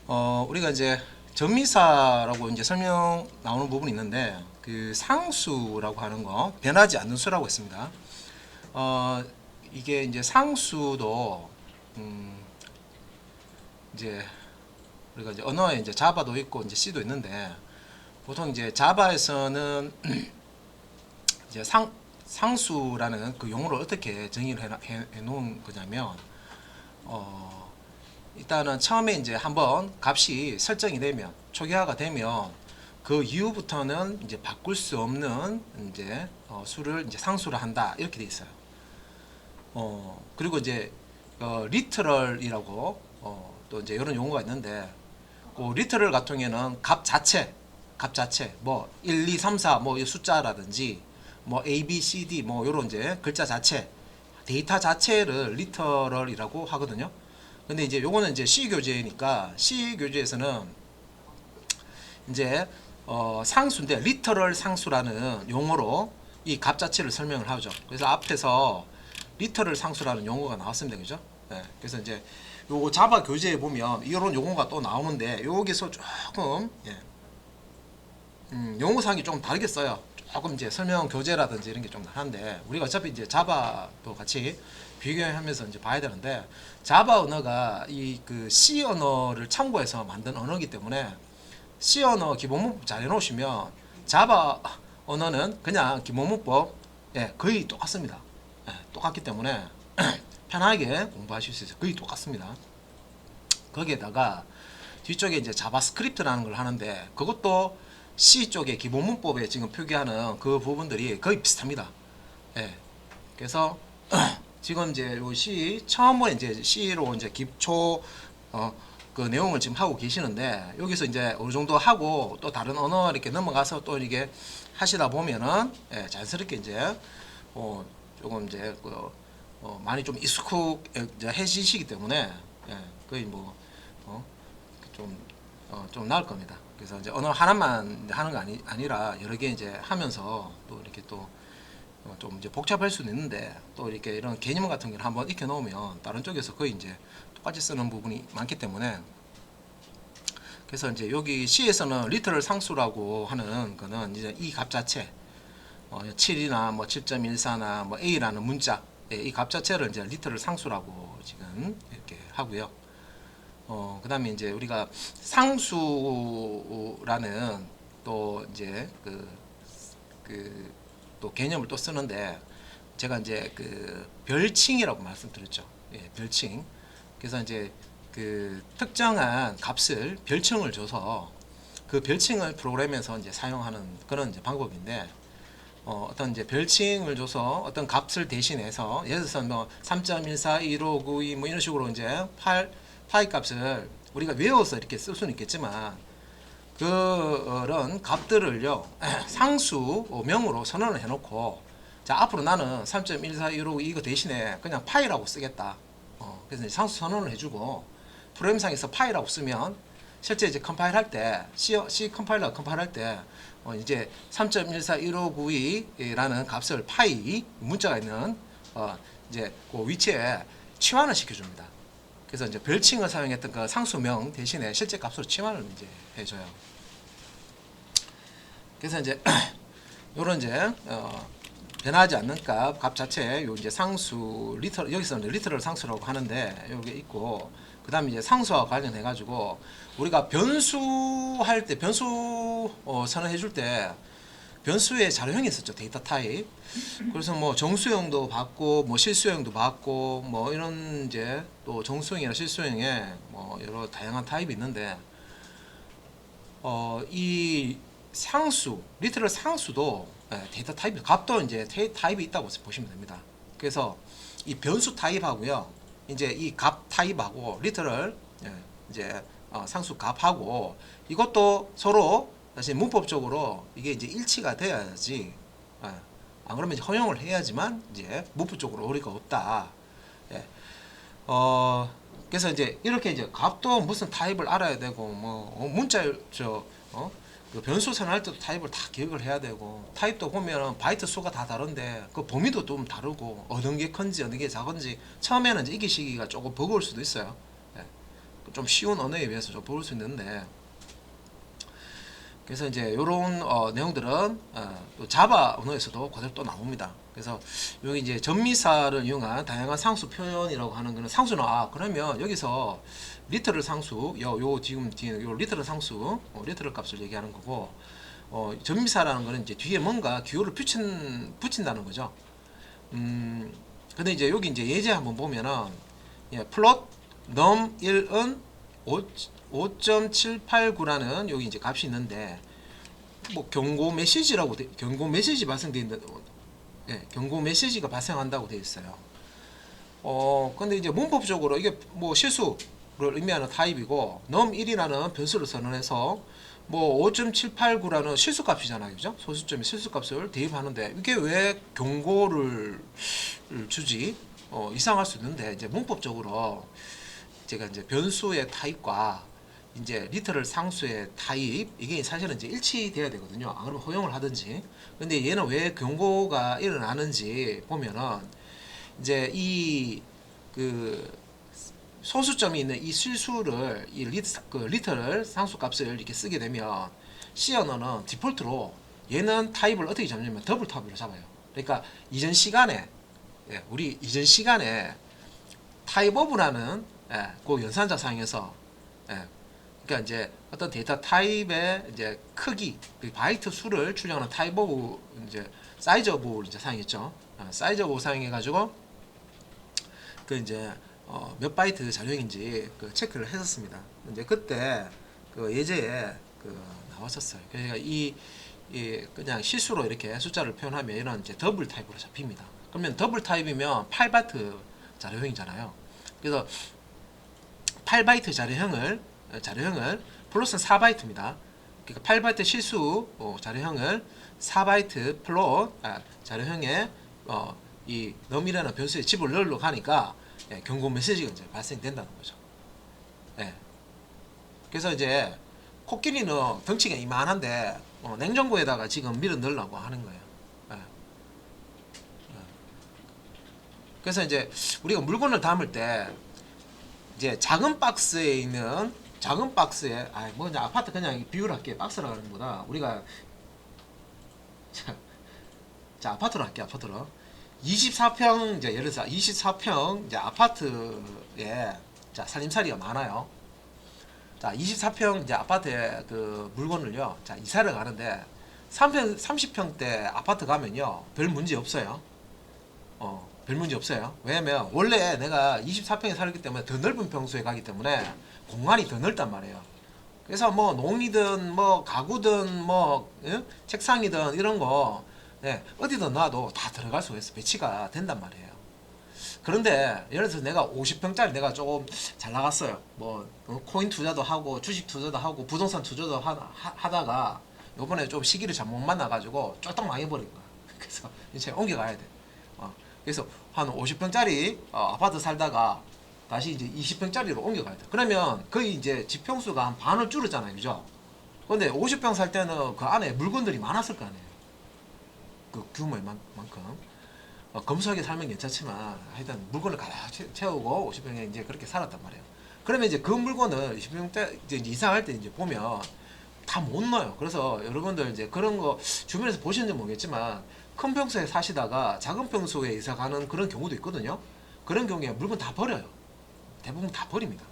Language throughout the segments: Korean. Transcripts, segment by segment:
우리가 이제 전미사라고 이제 설명 나오는 부분이 있는데 그 상수라고 하는 거 변하지 않는 수라고 했습니다. 어, 이게 이제 상수도 이제 우리가 이제 언어에 이제 자바도 있고 이제 C도 있는데 보통 이제 자바에서는 이제 상수라는 그 용어를 어떻게 정의를 해 놓은 거냐면 일단은 처음에 이제 한번 값이 설정이 되면 초기화가 되면 그 이후부터는 이제 바꿀 수 없는 이제 수를 이제 상수를 한다 이렇게 돼 있어요. 그리고 이제 리터럴이라고 또 이제 이런 용어가 있는데 그 리터럴 같은 경우에는 값 자체 뭐 1, 2, 3, 4 뭐 이 숫자라든지 뭐 A, B, C, D 뭐 이런 이제 글자 자체 데이터 자체를 리터럴이라고 하거든요. 근데 이제 요거는 이제 C 교재니까 C 교재에서는 이제 상수인데 리터럴 상수라는 용어로 이 값 자체를 설명을 하죠. 그래서 앞에서 리터럴 상수라는 용어가 나왔습니다. 그죠? 네, 그래서 이제 요거 자바 교재에 보면 이런 용어가 또 나오는데 여기서 조금 용어상이 좀 다르게 써요. 조금 이제 설명 교재라든지 이런 게 좀 하는데 우리가 어차피 이제 자바도 같이 비교하면서 이제 봐야 되는데 자바 언어가 이 그 C 언어를 참고해서 만든 언어이기 때문에 C 언어 기본 문법 잘 해놓으시면 자바 언어는 그냥 기본 문법 거의 똑같습니다. 똑같기 때문에 편하게 공부하실 수 있어요. 거의 똑같습니다. 거기에다가 뒤쪽에 이제 자바스크립트라는 걸 하는데 그것도 C 쪽의 기본 문법에 지금 표기하는 그 부분들이 거의 비슷합니다. 그래서 지금 이제 요 C 처음에 이제 C로 이제 기초 그 내용을 지금 하고 계시는데 여기서 이제 어느 정도 하고 또 다른 언어 이렇게 넘어가서 또 이게 하시다 보면은 자연스럽게 이제 조금 이제 많이 좀 익숙해지시기 때문에 거의 뭐 좀 나을 겁니다. 그래서 이제 언어 하나만 하는 거 아니라 여러 개 이제 하면서 또 이렇게 또 좀 이제 복잡할 수는 있는데 또 이렇게 이런 개념 같은 걸 한번 익혀 놓으면 다른 쪽에서 거의 이제 똑같이 쓰는 부분이 많기 때문에 그래서 이제 여기 C에서는 리터럴 상수라고 하는 거는 이제 이 값 자체 7이나 뭐 7.14나 뭐 A라는 문자 이 값 자체를 이제 리터럴 상수라고 지금 이렇게 하고요. 그 다음에 이제 우리가 상수라는 또 이제 또 개념을 또 쓰는데 제가 이제 그 별칭이라고 말씀드렸죠. 별칭. 그래서 이제 그 특정한 값을 별칭을 줘서 그 별칭을 프로그램에서 이제 사용하는 그런 이제 방법인데 어떤 이제 별칭을 줘서 어떤 값을 대신해서 예를 들어서 뭐 3.14, 1592 뭐 이런 식으로 이제 파이 값을 우리가 외워서 이렇게 쓸 수는 있겠지만 그런 값들을요 상수명으로 선언을 해놓고 자 앞으로 나는 3.1415 이거 대신에 그냥 파이라고 쓰겠다. 그래서 이제 상수 선언을 해주고 프로그램상에서 파이라고 쓰면 실제 이제 컴파일 할 때 C 컴파일러 컴파일 할 때 이제 3.141592라는 값을 파이 문자가 있는 이제 그 위치에 치환을 시켜줍니다. 그래서 이제 별칭을 사용했던 그 상수명 대신에 실제 값으로 치환을 이제 해줘요. 그래서 이제 요런 이제 변하지 않는 값 자체 요 이제 상수 리터 여기서는 리터럴 상수라고 하는데 여기 있고 그다음에 이제 상수와 관련해 가지고 우리가 변수할 때 변수 선언해 줄 때 변수의 자료형이 있었죠. 데이터 타입. 그래서 뭐 정수형도 받고 뭐 실수형도 받고 뭐 이런 이제 또 정수형이나 실수형에 뭐 여러 다양한 타입이 있는데 이 상수 리터럴 상수도 데이터 타입 값도 이제 타입이 있다고 보시면 됩니다. 그래서 이 변수 타입하고요 이제 이 값 타입하고 리터럴 이제 상수 값하고 이것도 서로 사실 문법적으로 이게 이제 일치가 돼야지 안 그러면 이제 허용을 해야지만 이제 문법적으로 어리가 없다. 그래서 이제 이렇게 이제 값도 무슨 타입을 알아야 되고 뭐 문자 그 변수 선언할 때도 타입을 다 기억을 해야 되고 타입도 보면 바이트 수가 다 다른데 그 범위도 좀 다르고 어느 게 큰지 어느 게 작은지 처음에는 이제 익히시기가 조금 버거울 수도 있어요. 좀 쉬운 언어에 비해서 좀 볼 수 있는데, 그래서 이제 이런 내용들은 또 자바 언어에서도 그대로 또 나옵니다. 그래서 여기 이제 전미사를 이용한 다양한 상수 표현이라고 하는 거는 상수는 그러면 여기서 리터럴 상수 요 지금 뒤에 요 리터럴 상수 리터럴 값을 얘기하는 거고, 전미사라는 거는 이제 뒤에 뭔가 기호를 붙인다는 거죠. 근데 이제 여기 이제 예제 한번 보면은 플롯 num 1은 5.789라는 여기 이제 값이 있는데, 뭐 경고 메시지라고 경고 메시지 발생돼 있는 경고 메시지가 발생한다고 되어 있어요. 근데 이제 문법적으로 이게 뭐 실수를 의미하는 타입이고 num1이라는 변수를 선언해서 뭐 5.789라는 실수값이잖아요, 그죠? 소수점의 실수값을 대입하는데 이게 왜 경고를 주지? 이상할 수 있는데, 이제 문법적으로 제가 이제 변수의 타입과 이제 리터럴 상수의 타입 이게 사실은 이제 일치돼야 되거든요. 안 그러면 허용을 하든지. 근데 얘는 왜 경고가 일어나는지 보면은 이제 이 그 소수점이 있는 이 실수를 이 리터럴 상수 값을 이렇게 쓰게 되면 C 언어는 디폴트로 얘는 타입을 어떻게 잡냐면 더블 타입으로 잡아요. 그러니까 이전 시간에 우리 이전 시간에 타입 오브라는 그 연산자상에서 그러니까 이제 어떤 데이터 타입의 이제 크기, 그 바이트 수를 출력하는 타입 오브 이제 사이즈 오브 이제 사용했죠. 사이즈 오브 사용해가지고 그 이제 몇 바이트 자료인지 그 체크를 했었습니다. 이제 그때 그 예제에 그 나왔었어요. 그러니까 이 그냥 실수로 이렇게 숫자를 표현하면 이런 이제 더블 타입으로 잡힙니다. 그러면 더블 타입이면 8바이트 자료형이잖아요. 그래서 8바이트 자료형을 플러스 4바이트입니다. 그러니까 8바이트 실수 자료형을 4바이트 플롯 자료형에 이 num이라는 변수에 집을 넣으려고 하니까 경고 메시지가 이제 발생된다는 거죠. 그래서 이제 코끼리는 덩치가 이만한데 냉장고에다가 지금 밀어 넣으려고 하는 거예요. 그래서 이제 우리가 물건을 담을 때 이제 작은 박스에 있는 작은 박스에 뭐 이제 아파트 그냥 비유를 할게. 박스라고 하는 거다. 우리가 자 아파트로 할게. 아파트로 24평 이제 예를 들어서 24평 이제 아파트에 자 살림살이가 많아요. 자 24평 이제 아파트에 그 물건을요. 자 이사를 가는데 30평대 아파트 가면요 별 문제 없어요. 별 문제 없어요. 왜냐면 원래 내가 24평에 살기 때문에 더 넓은 평수에 가기 때문에 공간이 더 넓단 말이에요. 그래서 뭐 농이든 뭐 가구든 뭐 책상이든 이런 거 어디든 놔도 다 들어갈 수가 있어. 배치가 된단 말이에요. 그런데 예를 들어서 내가 50평짜리 내가 조금 잘 나갔어요. 뭐 코인 투자도 하고 주식 투자도 하고 부동산 투자도 하다가 요번에 좀 시기를 잘못 만나가지고 쫄딱 망해버린 거야. 그래서 이제 옮겨가야 돼. 그래서 한 50평짜리 아파트 살다가 다시 이제 20평짜리로 옮겨가야 돼. 그러면 거의 이제 지평수가 한 반을 줄었잖아요, 그죠? 근데 50평 살 때는 그 안에 물건들이 많았을 거 아니에요. 그 규모의 만큼. 검소하게 살면 괜찮지만 하여튼 물건을 가득 채우고 50평에 이제 그렇게 살았단 말이에요. 그러면 이제 그 물건을 20평 때 이제 이상할 때 이제 보면 다 못 넣어요. 그래서 여러분들 이제 그런 거 주변에서 보시는지 모르겠지만 큰 평수에 사시다가 작은 평수에 이사 가는 그런 경우도 있거든요. 그런 경우에 물건 다 버려요. 대부분 다 버립니다.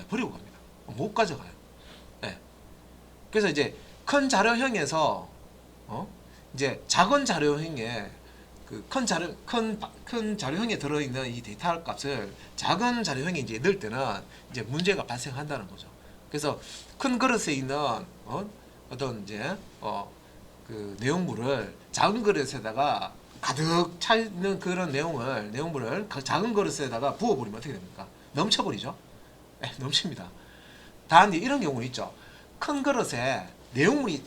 버리고 갑니다. 못 가져가요. 그래서 이제 큰 자료형에서 이제 작은 자료형에 그 큰 자료형에 들어있는 이 데이터 값을 작은 자료형에 이제 넣을 때는 이제 문제가 발생한다는 거죠. 그래서 큰 그릇에 있는 어떤 이제 그 내용물을 작은 그릇에다가 가득 차 있는 그런 내용물을 그 작은 그릇에다가 부어버리면 어떻게 됩니까? 넘쳐버리죠. 넘칩니다. 단 이런 경우는 있죠. 큰 그릇에 내용물이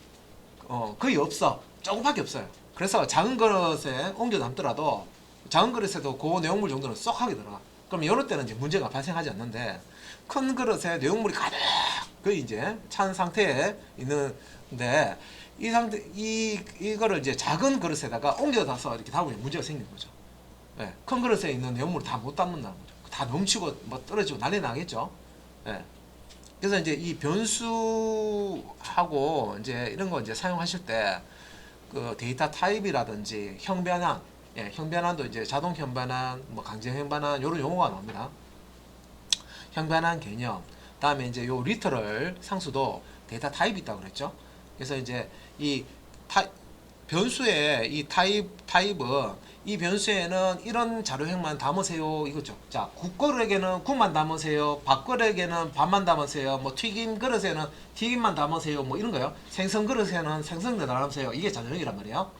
거의 없어. 조금밖에 없어요. 그래서 작은 그릇에 옮겨 담더라도 작은 그릇에도 그 내용물 정도는 쏙 하게 들어가. 그럼 이럴 때는 이제 문제가 발생하지 않는데, 큰 그릇에 내용물이 가득 거의 이제 찬 상태에 있는데 이 상태 이거를 이제 작은 그릇에다가 옮겨다서 이렇게 담으면 문제가 생기는 거죠. 큰 그릇에 있는 내용물을 다 못 담는다는 거죠. 다 넘치고 뭐 떨어지고 난리 나겠죠. 그래서 이제 이 변수하고 이제 이런 거 이제 사용하실 때 그 데이터 타입이라든지 형변환, 예, 형변환도 이제 자동 형변환, 뭐 강제 형변환 이런 용어가 나옵니다. 형변환 개념. 다음에 이제 요 리터럴 상수도 데이터 타입이 있다고 그랬죠. 그래서 이제 이 변수의 이 타입은 이 변수에는 이런 자료형만 담으세요 이거죠. 자, 국거릇에게는 국만 담으세요. 밥그릇에게는 밥만 담으세요. 뭐 튀김 그릇에는 튀김만 담으세요. 뭐 이런 거요. 생선 그릇에는 생선만 담으세요. 이게 자료형이란 말이에요.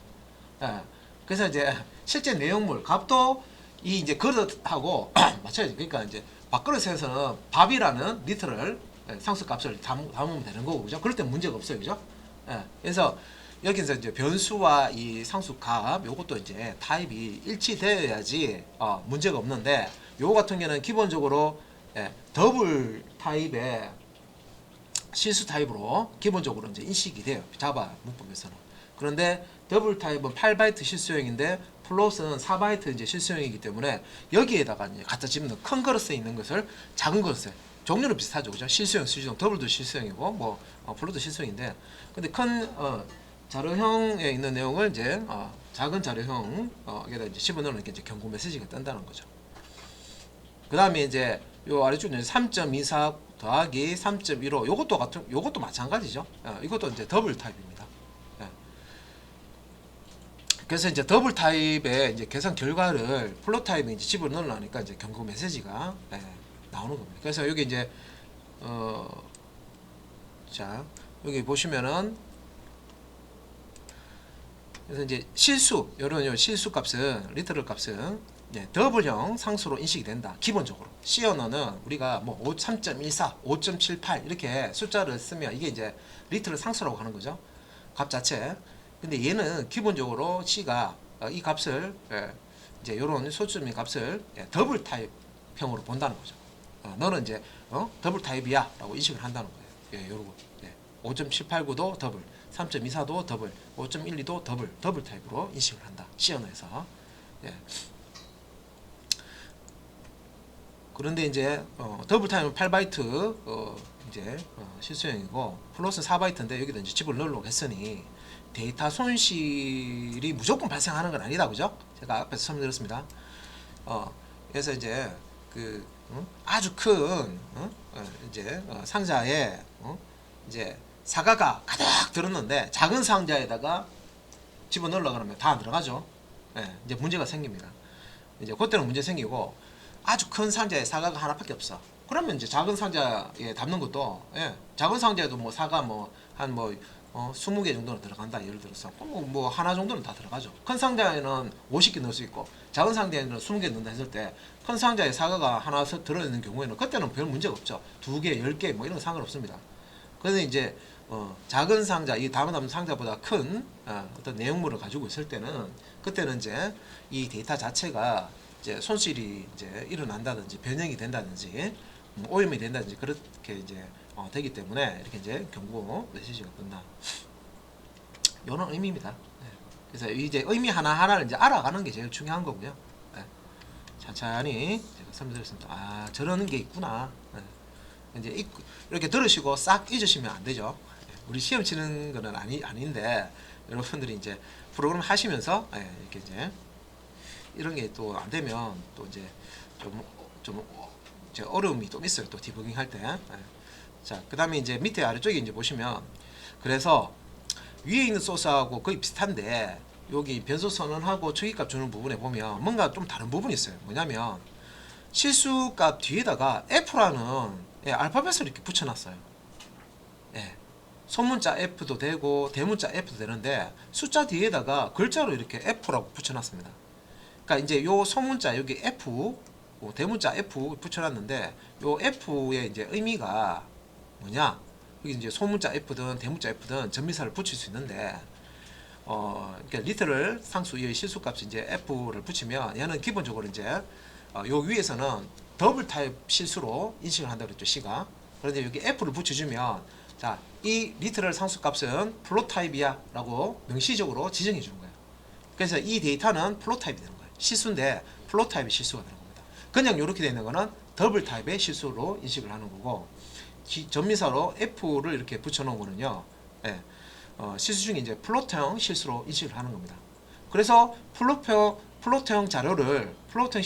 예. 그래서 이제 실제 내용물 값도 이 이제 그릇하고 맞춰야지. 그러니까 이제 밥그릇에서는 밥이라는 리터럴 상수 값을 담으면 되는 거고 그죠? 그럴 때 문제가 없어요. 그죠? 예. 그래서 여기서 이제 변수와 이 상수 값 요것도 이제 타입이 일치되어야지 문제가 없는데 요거 같은 경우는 기본적으로 더블 타입의 실수 타입으로 기본적으로 이제 인식이 돼요. 자바 문법에서는. 그런데 더블 타입은 8바이트 실수형인데 플롯은 4바이트 이제 실수형이기 때문에 여기에다가 이제 갖다 집는 큰 그릇에 있는 것을 작은 그릇에 종류는 비슷하죠. 그죠? 실수형, 실수형, 더블도 실수형이고 뭐 플롯도 실수형인데 근데 큰 자료형에 있는 내용을 이제 작은 자료형에다 이제 집어넣는 게 이제 경고 메시지가 뜬다는 거죠. 그 다음에 이제 요 아래쪽에 3.24 더하기 3.15 요것도 마찬가지죠. 이것도 이제 더블 타입입니다. 예. 그래서 이제 더블 타입의 이제 계산 결과를 플롯 타입에 이제 집어넣으려니까 이제 경고 메시지가 나오는 겁니다. 그래서 여기 이제 자 여기 보시면은 그래서 이제 실수 이런 실수 값은 리터럴 값은 더블형 상수로 인식이 된다. 기본적으로 C 언어는 우리가 뭐 3.14, 5.78 이렇게 숫자를 쓰면 이게 이제 리터럴 상수라고 하는 거죠. 값 자체. 근데 얘는 기본적으로 C가 이 값을 이제 이런 소수점의 값을 더블 타입형으로 본다는 거죠. 너는 이제 더블 타입이야라고 인식을 한다는 거예요. 예, 요거 5.789도 더블, 3.24도 더블, 5.12도 더블 타입으로 인식을 한다. C 언어에서. 예. 그런데 이제 더블 타입은 8바이트 이제 실수형이고 플러스 4바이트인데 여기다 이제 집을 넣으려고 했으니 데이터 손실이 무조건 발생하는 건 아니다, 그죠? 제가 앞에서 설명드렸습니다. 그래서 이제 그 아주 큰 이제 상자에 이제 사과가 가득 들었는데 작은 상자에다가 집어 넣으려고 그러면 다 안 들어가죠. 예, 이제 문제가 생깁니다. 이제 그때는 문제 생기고 아주 큰 상자에 사과가 하나밖에 없어. 그러면 이제 작은 상자에 담는 것도 작은 상자에도 뭐 사과 뭐 한 뭐 20개 정도는 들어간다 예를 들어서 뭐 하나 정도는 다 들어가죠. 큰 상자에는 50개 넣을 수 있고 작은 상자에는 20개 넣는다 했을 때 큰 상자에 사과가 하나 들어있는 경우에는 그때는 별 문제가 없죠. 2개, 10개 뭐 이런 거 상관없습니다. 그런데 이제 작은 상자, 이 담은 상자보다 큰 어떤 내용물을 가지고 있을 때는 그때는 이제 이 데이터 자체가 이제 손실이 이제 일어난다든지 변형이 된다든지 오염이 된다든지 그렇게 이제 되기 때문에 이렇게 이제 경고 메시지가 뜬다. 이런 의미입니다. 그래서 이제 의미 하나하나를 이제 알아가는 게 제일 중요한 거고요. 천천히 제가 설명드렸습니다. 아, 저런 게 있구나. 이제 이렇게 들으시고 싹 잊으시면 안 되죠. 우리 시험 치는 거는 아닌데 여러분들이 이제 프로그램 하시면서 이렇게 이제 이런 게 또 안 되면 또 이제 좀 이제 어려움이 좀 있어요. 또 디버깅 할 때. 자, 그다음에 이제 밑에 아래쪽에 이제 보시면 그래서 위에 있는 소스하고 거의 비슷한데 여기 변수 선언하고 초기값 주는 부분에 보면 뭔가 좀 다른 부분이 있어요. 뭐냐면 실수값 뒤에다가 F라는 알파벳을 이렇게 붙여놨어요. 소문자 F도 되고 대문자 F도 되는데 숫자 뒤에다가 글자로 이렇게 F라고 붙여놨습니다. 그러니까 이제 요 소문자 여기 F, 대문자 F 붙여놨는데 요 F의 이제 의미가 뭐냐? 여기 이제 소문자 F든 대문자 F든 전미사를 붙일 수 있는데 그러니까 리터럴 상수의 실수값이 이제 F를 붙이면 얘는 기본적으로 이제 요 위에서는 더블 타입 실수로 인식을 한다고 그랬죠, C가. 그런데 여기 F를 붙여주면 자, 이 리터럴 상수값은 플롯 타입이야 라고 명시적으로 지정해 주는 거예요. 그래서 이 데이터는 플롯 타입이 되는 거예요. 실수인데 플롯 타입의 실수가 되는 겁니다. 그냥 이렇게 되는 거는 더블 타입의 실수로 인식을 하는 거고 전미사로 F를 이렇게 붙여놓은 거는요. 예, 실수 중에 이제 플로트형 실수로 인식을 하는 겁니다. 그래서 플로트형 자료를 플로트형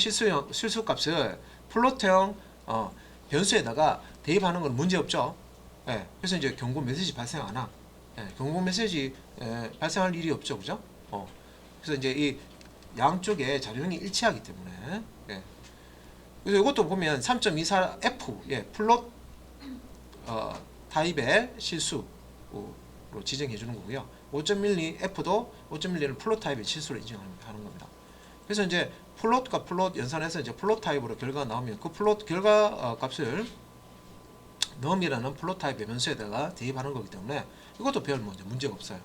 실수값을 플로트형 변수에다가 대입하는 건 문제 없죠. 예, 그래서 이제 경고 메시지 발생 안 함. 예, 경고 메시지 발생할 일이 없죠, 그죠? 그래서 이제 이 양쪽에 자료형이 일치하기 때문에. 예. 그래서 이것도 보면 3.24F 플롯 타입의 실수로 지정해 주는 거고요. 5.12F도 5.12는 플롯 타입의 실수로 인정하는 겁니다. 그래서 이제 플롯과 플롯 연산해서 이제 플롯 타입으로 결과가 나오면 그 플롯 결과 값을 num이라는 플롯 타입의 변수에다가 대입하는 거기 때문에 이것도 별 문제가 없어요.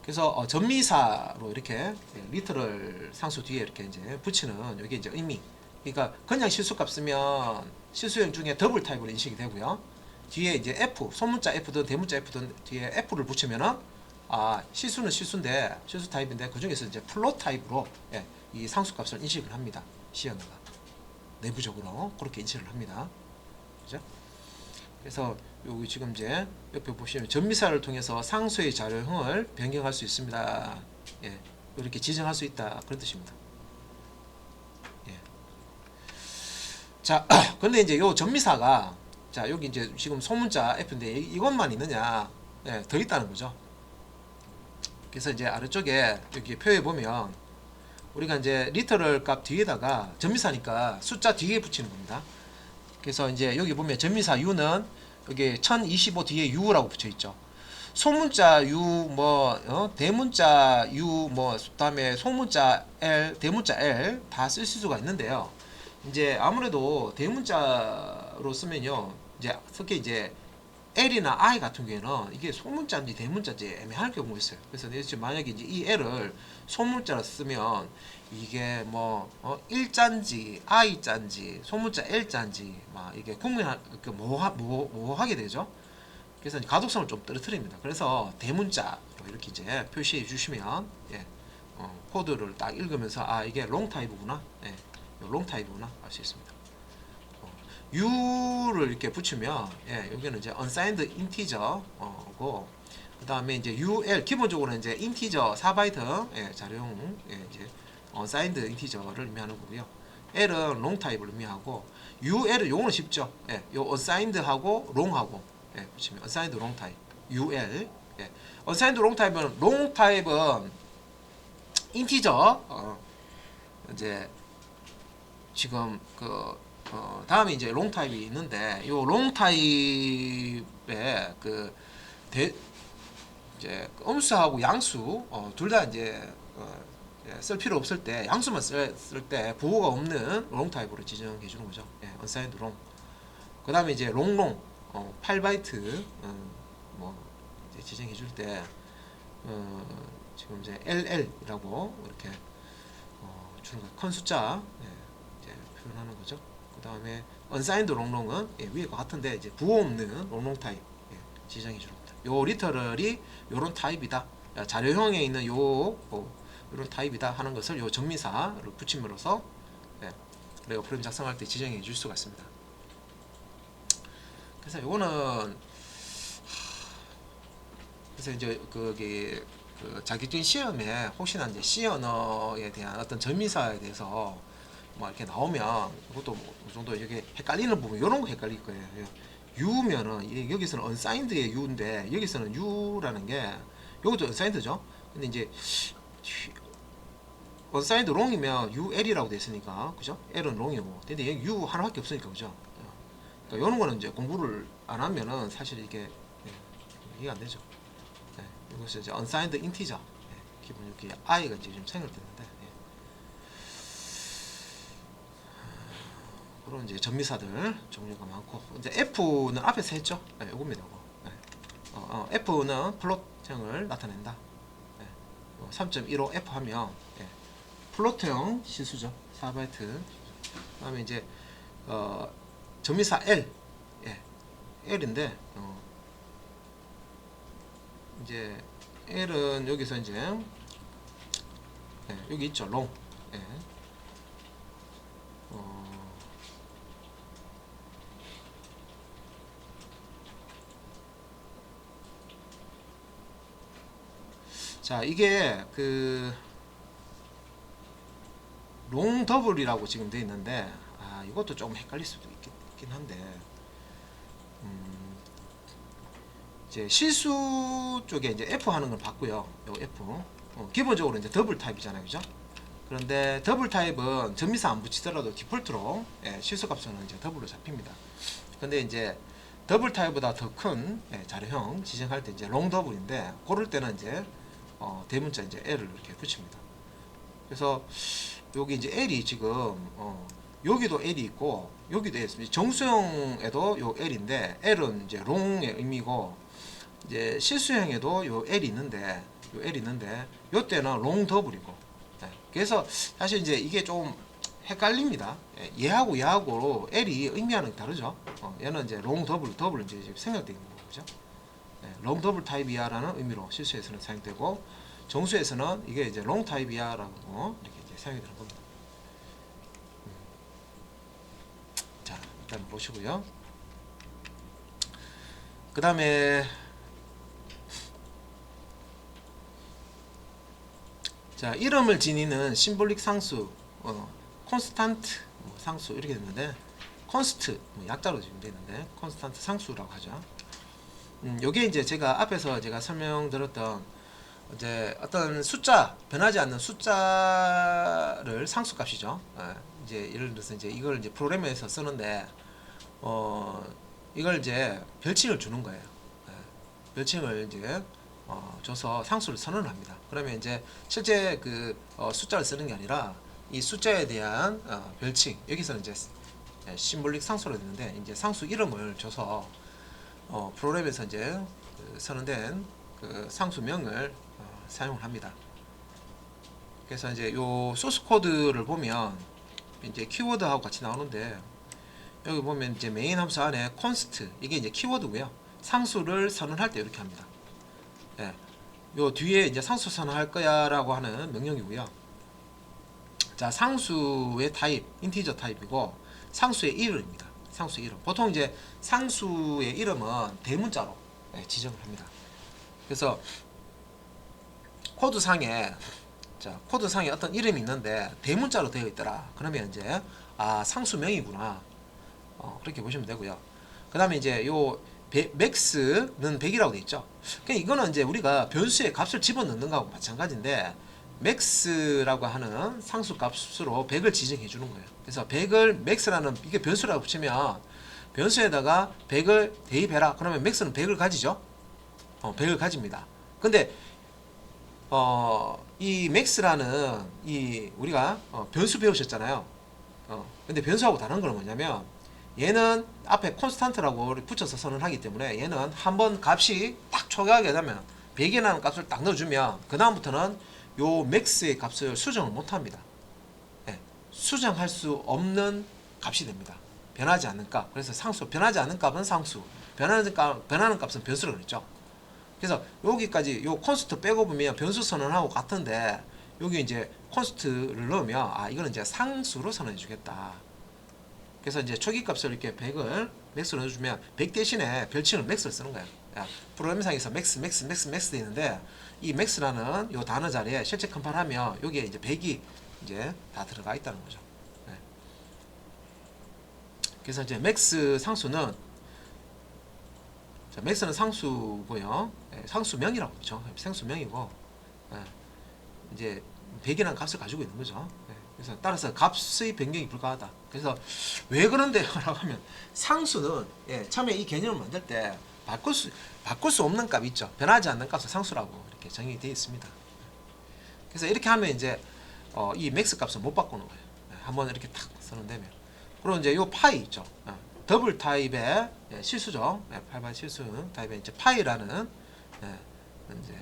그래서 전미사로 이렇게 리터럴 상수 뒤에 이렇게 이제 붙이는 여기 이제 의미. 그러니까 그냥 실수값 쓰면 실수형 중에 더블 타입으로 인식이 되고요. 뒤에 이제 F, 소문자 F든 대문자 F든 뒤에 F를 붙이면은 실수는 실수인데 실수 타입인데 그 중에서 이제 플롯 타입으로 이 상수값을 인식을 합니다. 시언어가 내부적으로 그렇게 인식을 합니다. 그죠? 그래서 여기 지금 이제 옆에 보시면 전미사를 통해서 상수의 자료형을 변경할 수 있습니다. 예, 이렇게 지정할 수 있다 그런 뜻입니다. 예. 자, 근데 이제 요 전미사가 자 여기 이제 지금 소문자 F인데 이것만 있느냐? 예, 더 있다는 거죠. 그래서 이제 아래쪽에 여기 표에 보면 우리가 이제 리터럴 값 뒤에다가 전미사니까 숫자 뒤에 붙이는 겁니다. 그래서 이제 여기 보면 전미사 U는 여기 1025 뒤에 U라고 붙여 있죠. 소문자 U 대문자 U 그다음에 소문자 L, 대문자 L 다 쓸 수가 있는데요. 이제 아무래도 대문자로 쓰면요. 이제 특히 이제 L이나 I 같은 경우에는 이게 소문자인지 대문자인지 애매할 경우가 있어요. 그래서 만약에 이제 이 L을 소문자로 쓰면 이게 일자인지 I자인지 소문자 L자인지 막 이게 모호하게 되죠. 그래서 가독성을 좀 떨어뜨립니다. 그래서 대문자로 이렇게 이제 표시해 주시면 코드를 딱 읽으면서 이게 롱 타입이구나, 롱 타입이구나 알 수 있습니다. U를 이렇게 붙이면 여기는 이제 unsigned integer고 그 다음에 이제 UL 기본적으로는 이제 인티저 4바이트 자료용 이제 unsigned integer를 의미하는 거고요. L은 long 타입을 의미하고 UL은 용어는 쉽죠. 요 unsigned하고 long하고 붙이면 unsigned long 타입 UL. unsigned long 타입은 long 타입은 인티저 이제 지금 다음에 이제 롱 타입이 있는데 요 롱 타입의 이제 음수하고 양수 둘 다 이제 쓸 필요 없을 때 양수만 쓸 때 부호가 없는 롱 타입으로 지정해 주는 거죠. unsigned long. 그다음에 이제 롱 8바이트 이제 지정해 줄 때 지금 이제 LL이라고 이렇게 주는 거 큰 숫자 이제 표현하는 거죠. 그 다음에 unsigned 롱롱은 위에가 같은데 이제 부호 없는 롱롱 타입 지정해 주는 겁니다. 요 리터럴이 요런 타입이다. 자료형에 있는 요런 타입이다 하는 것을 요 정미사를 붙임으로써 우리가 프로그램 작성할 때 지정해 줄 수가 있습니다. 그래서 요거는 그래서 이제 자격증 시험에 혹시나 이제 C 언어에 대한 어떤 전미사에 대해서 이렇게 나오면 이것도 어느 정도 이게 헷갈리는 부분 이런 거 헷갈릴 거예요. U면은 여기서는 unsigned의 U인데 여기서는 U라는 게 여기도 unsigned죠. 근데 이제 unsigned long이면 UL이라고 돼 있으니까 그죠? L은 long이고 근데 여기 U 하나밖에 없으니까 그죠? 그러니까 이런 거는 이제 공부를 안 하면은 사실 이게 이해가 안 되죠. 이것은 이제 unsigned integer 기본 이렇게 i가 이제 좀 생략됐는데 그런 이제 전미사들 종류가 많고 이제 F는 앞에서 했죠. 요겁니다. F는 플롯형을 나타낸다. 3.15 F 하면 플롯형 실수죠. 4바이트. 그다음에 이제 전미사 L L인데 이제 L은 여기서 이제 여기 있죠. long. 자, 이게 롱 더블이라고 지금 돼 있는데, 이것도 조금 헷갈릴 수도 있긴 한데, 이제 실수 쪽에 이제 F 하는 걸 봤고요. 요 F. 기본적으로 이제 더블 타입이잖아요, 그죠? 그런데 더블 타입은 전미사 안 붙이더라도 디폴트로 실수 값은 이제 더블로 잡힙니다. 근데 이제 더블 타입보다 더 큰 자료형 지정할 때 이제 롱 더블인데, 그럴 때는 이제 대문자 이제 L을 이렇게 붙입니다. 그래서 여기 이제 L이 지금 여기도 L이 있고 여기도 L 있습니다. 정수형에도 요 L인데, L은 이제 롱의 의미고, 이제 실수형에도 요 L이 있는데, 요 때는 롱 더블이고. 그래서 사실 이제 이게 좀 헷갈립니다. 얘하고 L이 의미하는 게 다르죠. 얘는 이제 롱 더블 이제 생각되어 있는 거죠. 롱 더블 타입이야라는 의미로 실수에서는 사용되고, 정수에서는 이게 이제 롱 타입이야라고 이렇게 이제 사용이 되는 겁니다. 자, 일단 보시고요. 그 다음에 자, 이름을 지니는 심볼릭 상수, 콘스탄트 상수 이렇게 됐는데, 콘스트 약자로 지금 되어 있는데 콘스탄트 상수라고 하죠. 요게 이제 제가 앞에서 제가 설명드렸던 이제 어떤 숫자, 변하지 않는 숫자를 상수값이죠. 이제 예를 들어서 이제 이걸 이제 프로그램에서 쓰는데, 이걸 이제 별칭을 주는 거예요. 별칭을 이제 줘서 상수를 선언을 합니다. 그러면 이제 실제 숫자를 쓰는 게 아니라 이 숫자에 대한 별칭, 여기서는 이제 심볼릭 상수로 되는데, 이제 상수 이름을 줘서 프로그램에서 이제 선언된 상수명을 사용을 합니다. 그래서 이제 요 소스 코드를 보면 이제 키워드하고 같이 나오는데, 여기 보면 이제 메인 함수 안에 const, 이게 이제 키워드고요. 상수를 선언할 때 이렇게 합니다. 요 뒤에 이제 상수 선언할 거야 라고 하는 명령이고요. 자, 상수의 타입, 인티저 타입이고, 상수의 이름입니다. 상수의 이름. 보통 이제 상수의 이름은 대문자로 지정을 합니다. 그래서 코드상에 어떤 이름이 있는데 대문자로 되어 있더라. 그러면 이제 상수명이구나. 그렇게 보시면 되고요. 그 다음에 이제 요 맥스는 100이라고 되어 있죠. 그러니까 이거는 이제 우리가 변수의 값을 집어넣는 거하고 마찬가지인데, 맥스라고 하는 상수 값으로 100을 지정해 주는 거예요. 그래서 100을 맥스라는 이게 변수라고 붙이면 변수에다가 100을 대입해라. 그러면 맥스는 100을 가지죠. 100을 가집니다. 근데 이 맥스라는 우리가 변수 배우셨잖아요. 근데 변수하고 다른 건 뭐냐면, 얘는 앞에 콘스탄트라고 붙여서 선언하기 때문에 얘는 한번 값이 딱 초기화하게 되면 100이라는 값을 딱 넣어주면 그 다음부터는 요 맥스의 값을 수정을 못합니다. 수정할 수 없는 값이 됩니다. 변하지 않는 값. 그래서 상수, 변하지 않는 값은 상수, 변하는 값은 변수라고 그랬죠. 그래서 여기까지 요 콘스트 빼고 보면 변수 선언하고 같은데, 여기 이제 콘스트를 넣으면 이거는 이제 상수로 선언해 주겠다. 그래서 이제 초기 값을 이렇게 100을 맥스로 넣어주면 100 대신에 별칭을 맥스를 쓰는 거예요. 프로그램상에서 맥스 돼 있는데, 이 맥스라는 요 단어 자리에 실제 컴파일하면 여기에 이제 100이 이제 다 들어가 있다는 거죠. 그래서 이제 맥스 상수는, 맥스는 상수고요. 상수명이라고 그러죠. 상수명이고, 이제 100이라는 값을 가지고 있는 거죠. 그래서 따라서 값의 변경이 불가하다. 그래서 왜 그런데요? 라고 하면, 상수는 처음에 이 개념을 만들 때 바꿀 수 없는 값이 있죠. 변하지 않는 값을 상수라고 이렇게 정의되어 있습니다. 그래서 이렇게 하면 이제 이 맥스 값을 못 바꾸는 거예요. 한번 이렇게 탁 선언되면. 그리고 이제 요 파이 있죠. 더블 타입의 실수죠. 8번 실수 타입의 이제 파이라는 이제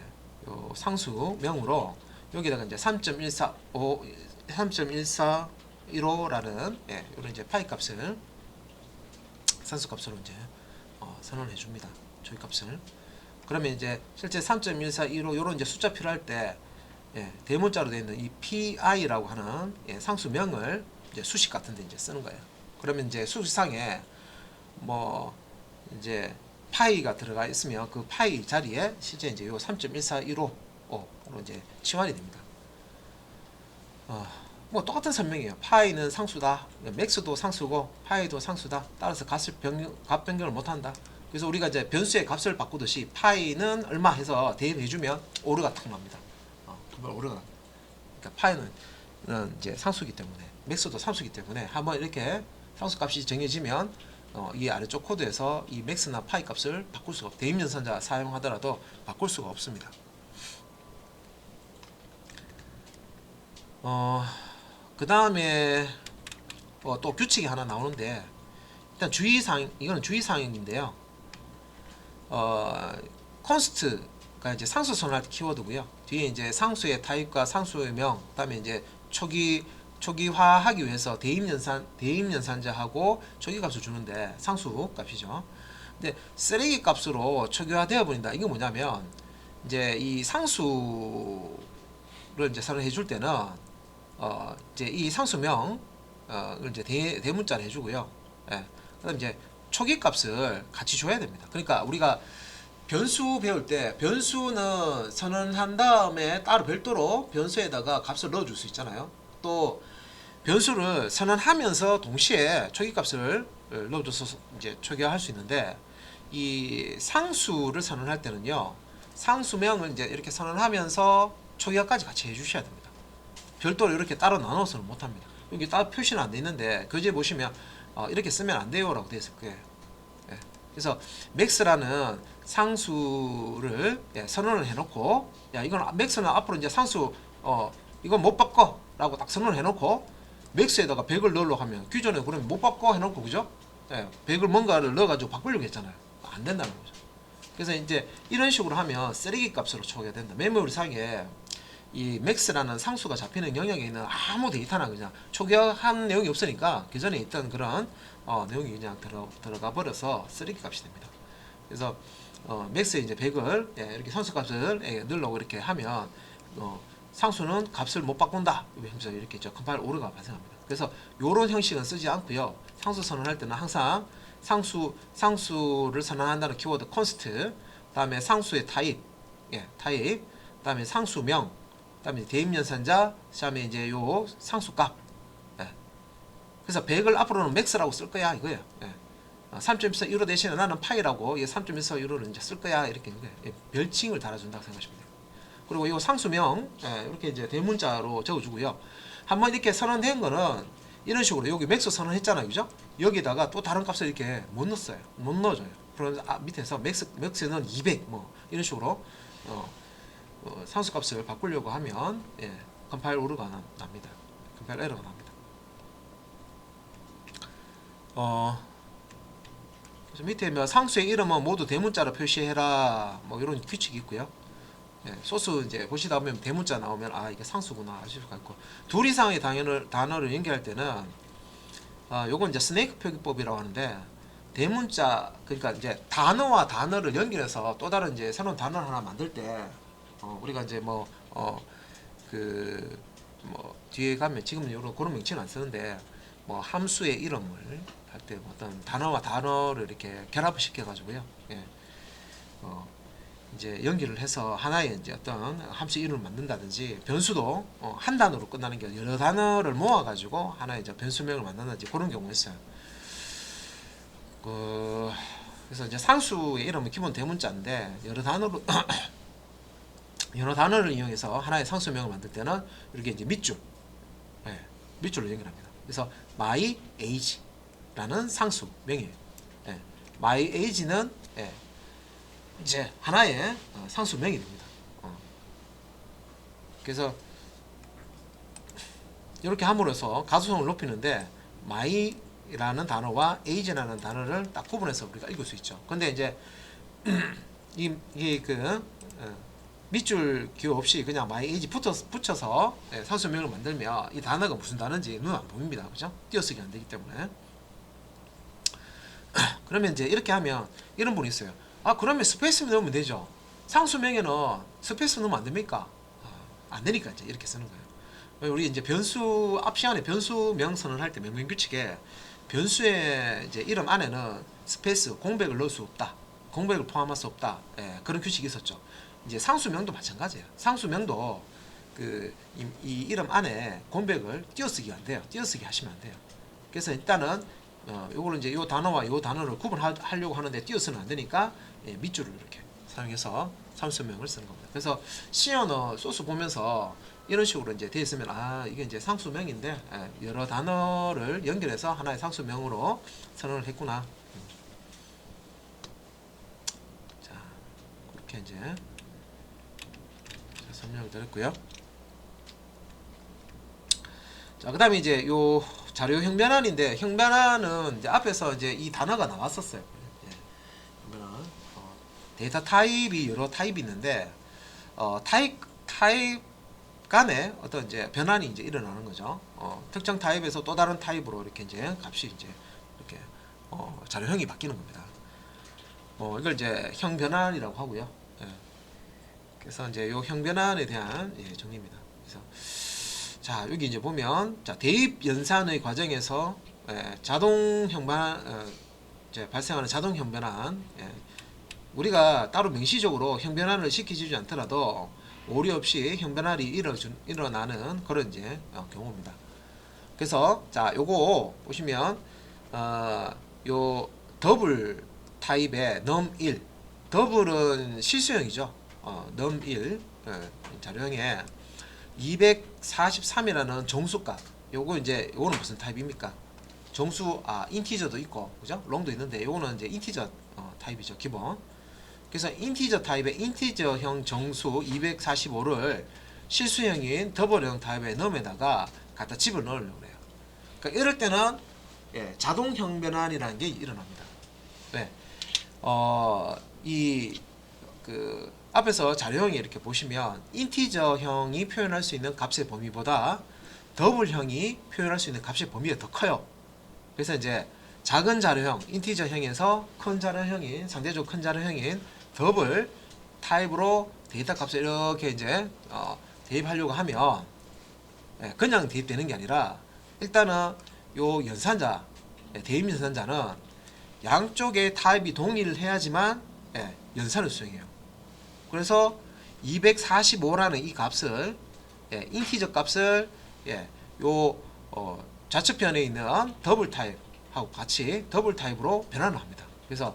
요 상수명으로 여기다가 이제 3.145라는 이런 이제 파이 값을 상수 값으로 이제 선언해 줍니다. 조기 값을. 그러면 이제 실제 3.145 요런 이제 숫자 필요할 때 대문자로 되어 있는 이 PI라고 하는 상수명을 이제 수식 같은 데 이제 쓰는 거예요. 그러면 이제 수식상에 뭐 이제 파이가 들어가 있으면 그 파이 자리에 실제 이제 요 3.14155 이제 치환이 됩니다. 뭐 똑같은 설명이에요. 파이는 상수다. 맥스도 상수고 파이도 상수다. 따라서 값 변경을 못한다. 그래서 우리가 이제 변수의 값을 바꾸듯이 파이는 얼마 해서 대입해주면 오르가 탁 납니다. 오르가 납니다. 그러니까 파이는 이제 상수기 때문에 맥스도 상수기 때문에 한번 이렇게 상수 값이 정해지면 이 아래쪽 코드에서 이 맥스나 파이 값을 바꿀 수가 대입연산자 사용하더라도 바꿀 수가 없습니다. 그 다음에 또 규칙이 하나 나오는데 일단 이거는 주의사항인데요. const가 이제 상수 선언할 때 키워드고요. 뒤에 이제 상수의 타입과 상수의 명, 그다음에 이제 초기화하기 위해서 대입연산자하고 초기값을 주는데 상수 값이죠. 근데 쓰레기 값으로 초기화되어 버린다. 이게 뭐냐면 이제 이 상수를 이제 선언해 줄 때는 이제 이 상수명 이제 대문자를 해주고요. 예. 그다음 이제 초기값을 같이 줘야 됩니다. 그러니까 우리가 변수 배울 때 변수는 선언한 다음에 따로 별도로 변수에다가 값을 넣어줄 수 있잖아요. 또 변수를 선언하면서 동시에 초기값을 넣어줘서 이제 초기화할 수 있는데 이 상수를 선언할 때는요. 상수명을 이제 이렇게 선언하면서 초기화까지 같이 해주셔야 됩니다. 별도로 이렇게 따로 나눠서는 못합니다. 여기 따로 표시는 안 돼 있는데 교재 보시면 이렇게 쓰면 안 돼요라고 되어 있을 거예요. 예. 그래서 맥스라는 상수를 선언을 해놓고 야 이건 맥스는 앞으로 이제 상수 이건 못 바꿔라고 딱 선언을 해놓고 맥스에다가 100을 넣으려고 하면 규전에 그러면 못 바꿔 해놓고 그죠? 100을 뭔가를 넣어가지고 바꾸려고 했잖아요. 안 된다는 거죠. 그래서 이제 이런 식으로 하면 쓰레기 값으로 초기화 된다. 메모리 상에 이 맥스라는 상수가 잡히는 영역에 있는 아무 데이터나 그냥 초기화한 내용이 없으니까 기존에 있던 그런 내용이 그냥 들어가 버려서 쓰레기 값이 됩니다. 그래서 맥스에 이제 100을 이렇게 상수값을 넣으려고 이렇게 하면 상수는 값을 못 바꾼다. 하면서 이렇게 컴파일 오류가 발생합니다. 그래서 이런 형식은 쓰지 않고요. 상수 선언할 때는 항상 상수를 선언한다는 키워드 const, 다음에 상수의 타입, 타입, 다음에 상수명, 다음에 대입연산자, 다음에 이제 요 상수값. 그래서 100을 앞으로는 맥스라고 쓸 거야 이거예요. 3.14 유로 대신에 나는 파이라고 3.14 유로를 이제 쓸 거야 이렇게 별칭을 달아준다고 생각하시면 돼요. 그리고 이 상수명 이렇게 이제 대문자로 적어주고요. 한번 이렇게 선언된 거는 이런 식으로 여기 맥스 선언했잖아요, 그죠? 여기다가 또 다른 값을 이렇게 못 넣었어요, 못 넣어줘요. 그러면 밑에서 맥스는 200 뭐 이런 식으로 상수값을 바꾸려고 하면 컴파일 오류가 납니다. 컴파일 에러가 납니다. 그래서 밑에 뭐 상수의 이름은 모두 대문자로 표시해라 뭐 이런 규칙이 있고요. 소스 이제 보시다 보면 대문자 나오면 이게 상수구나 아실 수가 있고, 둘 이상의 단어를 연결할 때는 요건 이제 스네이크 표기법이라고 하는데 대문자 그러니까 이제 단어와 단어를 연결해서 또 다른 이제 새로운 단어를 하나 만들 때 우리가 이제 뒤에 가면 지금은 이런 그런 명칭은 안 쓰는데 뭐 함수의 이름을 할 때 어떤 단어와 단어를 이렇게 결합을 시켜 가지고요. 이제 연결을 해서 하나의 이제 어떤 함수 이름을 만든다든지 변수도 한 단어로 끝나는 게 여러 단어를 모아 가지고 하나의 이제 변수명을 만든다든지 그런 경우가 있어요. 그래서 이제 상수의 이름은 기본 대문자인데 여러 단어로 여러 단어를 이용해서 하나의 상수명을 만들 때는 이렇게 이제 밑줄로 연결합니다. 그래서 my age라는 상수명이에요. my age는 이제 하나의 상수명이 됩니다. 그래서 이렇게 함으로써 가소성을 높이는데 my라는 단어와 age라는 단어를 딱 구분해서 우리가 읽을 수 있죠. 근데 이제 밑줄 기호 없이 그냥 my age 붙여서 상수명을 만들면 이 단어가 무슨 단어인지 눈 안 보입니다. 그죠? 띄어쓰기 안 되기 때문에. 그러면 이제 이렇게 하면 이런 분이 있어요. 그러면 스페이스 넣으면 되죠. 상수명에는 스페이스 넣으면 안 됩니까? 안 되니까 이제 이렇게 쓰는 거예요. 우리 이제 변수 앞 시간에 변수명 선언할 때 명령 규칙에 변수의 이제 이름 안에는 스페이스 공백을 넣을 수 없다. 공백을 포함할 수 없다. 그런 규칙이 있었죠. 이제 상수명도 마찬가지예요. 상수명도 이 이름 안에 공백을 띄어쓰기가 안 돼요. 띄어쓰기 하시면 안 돼요. 그래서 일단은 요거를 이제 요 단어와 요 단어를 구분하려고 하는데 띄어쓰면 안 되니까 밑줄을 이렇게 사용해서 상수명을 쓰는 겁니다. 그래서 C 언어 소스 보면서 이런 식으로 이제 되어 있으면 이게 이제 상수명인데 여러 단어를 연결해서 하나의 상수명으로 선언을 했구나. 자, 그렇게 이제 설명을 드렸고요. 자, 그다음에 이제 요 자료 형변환인데 형변환은 이제 앞에서 이제 이 단어가 나왔었어요. 형변환. 데이터 타입이 여러 타입이 있는데 타입 간에 어떤 이제 변환이 이제 일어나는 거죠. 특정 타입에서 또 다른 타입으로 이렇게 이제 값이 이제 이렇게 자료형이 바뀌는 겁니다. 이걸 이제 형변환이라고 하고요. 예. 그래서 이제 요 형변환에 대한 정리입니다. 그래서 자, 여기 이제 보면 자, 대입 연산의 과정에서 자동 형변환 이제 발생하는 자동 형변환 우리가 따로 명시적으로 형변환을 시키지 않더라도 오류 없이 형변환이 일어나는 그런 이제 경우입니다. 그래서 자, 요거 보시면 요 더블 타입의 num1 더블은 실수형이죠. num1 자료형에 243이라는 정수값 요거 이제 요거는 무슨 타입입니까? 정수 인티저도 있고 그죠? 롱도 있는데 요거는 이제 인티저 타입이죠. 기본. 그래서 인티저 타입의 인티저형 정수 245를 실수형인 더블형 타입의 num에다가 갖다 집어넣으려고 해요. 그러니까 이럴 때는 자동 형변환이라는 게 일어납니다. 네. 앞에서 자료형이 이렇게 보시면 인티저형이 표현할 수 있는 값의 범위보다 더블형이 표현할 수 있는 값의 범위가 더 커요. 그래서 이제 작은 자료형 인티저형에서 큰 자료형인 상대적으로 큰 자료형인 더블 타입으로 데이터 값을 이렇게 이제 대입하려고 하면 그냥 대입되는 게 아니라 일단은 요 연산자 대입 연산자는 양쪽의 타입이 동일해야지만 연산을 수행해요. 그래서 245라는 이 값을 인티저 값을 요 좌측편에 있는 더블 타입하고 같이 더블 타입으로 변환을 합니다. 그래서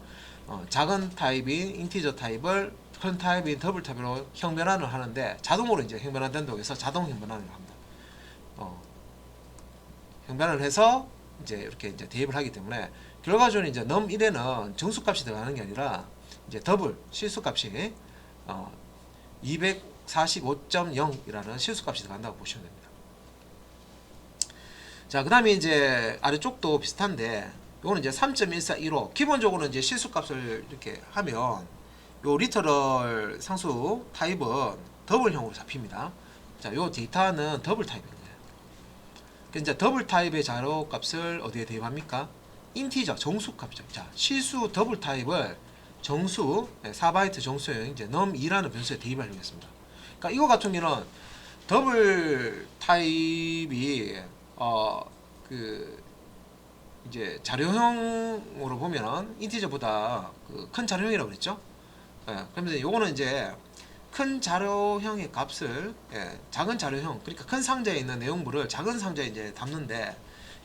작은 타입인 인티저 타입을 큰 타입인 더블 타입으로 형변환을 하는데 자동으로 이제 형변환된다고 해서 자동 형변환을 합니다. 형변환을 해서 이제 이렇게 이제 대입을 하기 때문에 결과적으로 이제 num1에는 정수값이 들어가는 게 아니라 이제 더블 실수값이 245.0이라는 실수값이 들어간다고 보시면 됩니다. 자, 그 다음에 이제 아래쪽도 비슷한데 요거는 이제 3.1415 기본적으로 이제 실수값을 이렇게 하면 요 리터럴 상수 타입은 더블형으로 잡힙니다. 자, 요 데이터는 더블 타입입니다. 이제 더블 타입의 자료 값을 어디에 대입합니까? 인티저 정수값이죠. 자, 실수 더블 타입을 정수 4바이트 정수형 이제 num2라는 변수에 대입하려고 했습니다. 그러니까 이거 같은 경우는 더블 타입이 이제 자료형으로 보면 인티저보다 큰 자료형이라고 그랬죠. 그러면서 요거는 이제 큰 자료형의 값을 작은 자료형 그러니까 큰 상자에 있는 내용물을 작은 상자에 이제 담는데